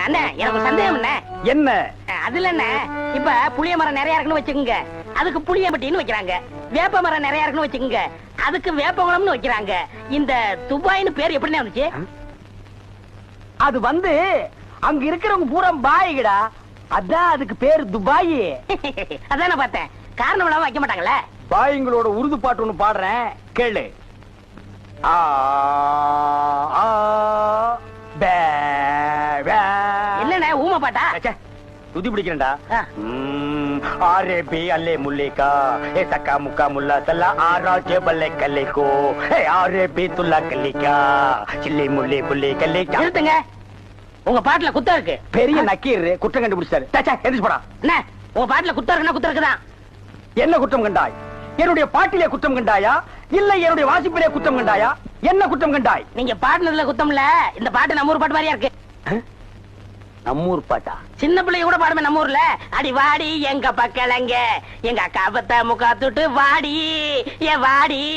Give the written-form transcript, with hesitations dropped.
அண்ணே எனக்கு சந்தேகம் என்ன என்ன அதுல என்ன இப்ப புளிய மரம் நிறைய இருக்குன்னு வச்சுக்கோங்க, அதுக்கு புளியம்பட்டின்னு வைக்கிறாங்க. வேப்ப மரம் நிறைய இருக்குன்னு வச்சுக்கோங்க, அதுக்கு வேப்பகுளம்னு வைக்கிறாங்க. இந்த துபாய்னு பேர் எப்படின்னு வந்துச்சு? அது வந்து அங்க இருக்கிறவங்க பூரா பாய்கடா, அதான் அதுக்கு பேரு துபாய். அதான் நான் பார்த்தேன், காரணம் இல்லாம வைக்க மாட்டாங்களே. பாய்ங்களோட உருது பாட்டு ஒண்ணு பாடுறேன் கேளு. ஆ ஆ பே பே. என்னண்ணே ஊமை பாட்டா? ச்சே, துதி பிடிக்கிறேன்டா. ஆ. ஆரே பி அல்லே முல்லேகா ஏ சக்கா முக்கா முல்லா தல்லா ஆரா ஜெபல்லே கல்லேகோ ஏ ஆரே பி துல்லா கல்லிகா சில்லி முல்லே புல்லே கல்லேகா. நிறுத்துங்க, உங்க பாட்டுல குத்தம் இருக்கு. பெரிய நக்கீர் குற்றம் கண்டுபிடிச்சாரு. சே எந்திரிச்சு போடா. என்ன உங்க பாட்டுல குத்தம் இருக்குன்னா குத்தம் இருக்குதான். என்ன குற்றம் கண்டாய்? என்னுடைய பாட்டிலே குற்றம் கண்டாயா இல்ல என்னுடைய வாசிப்பிலே குற்றம் கண்டாயா? என்ன குற்றம் கண்டாய்? நீங்க பாட்டுனதுல குத்தம் இல்ல, இந்த பாட்டு நம்ம ஊர் பாட்டு மாதிரியா இருக்கு. நம்மூர் பாட்டா? சின்ன பிள்ளைய கூட பாடுமே நம்ம ஊர்ல. அடி வாடி எங்க பக்கலங்க, எங்க அக்கா பத்த முக்கா துட்டு வாடி ஏ வாடி.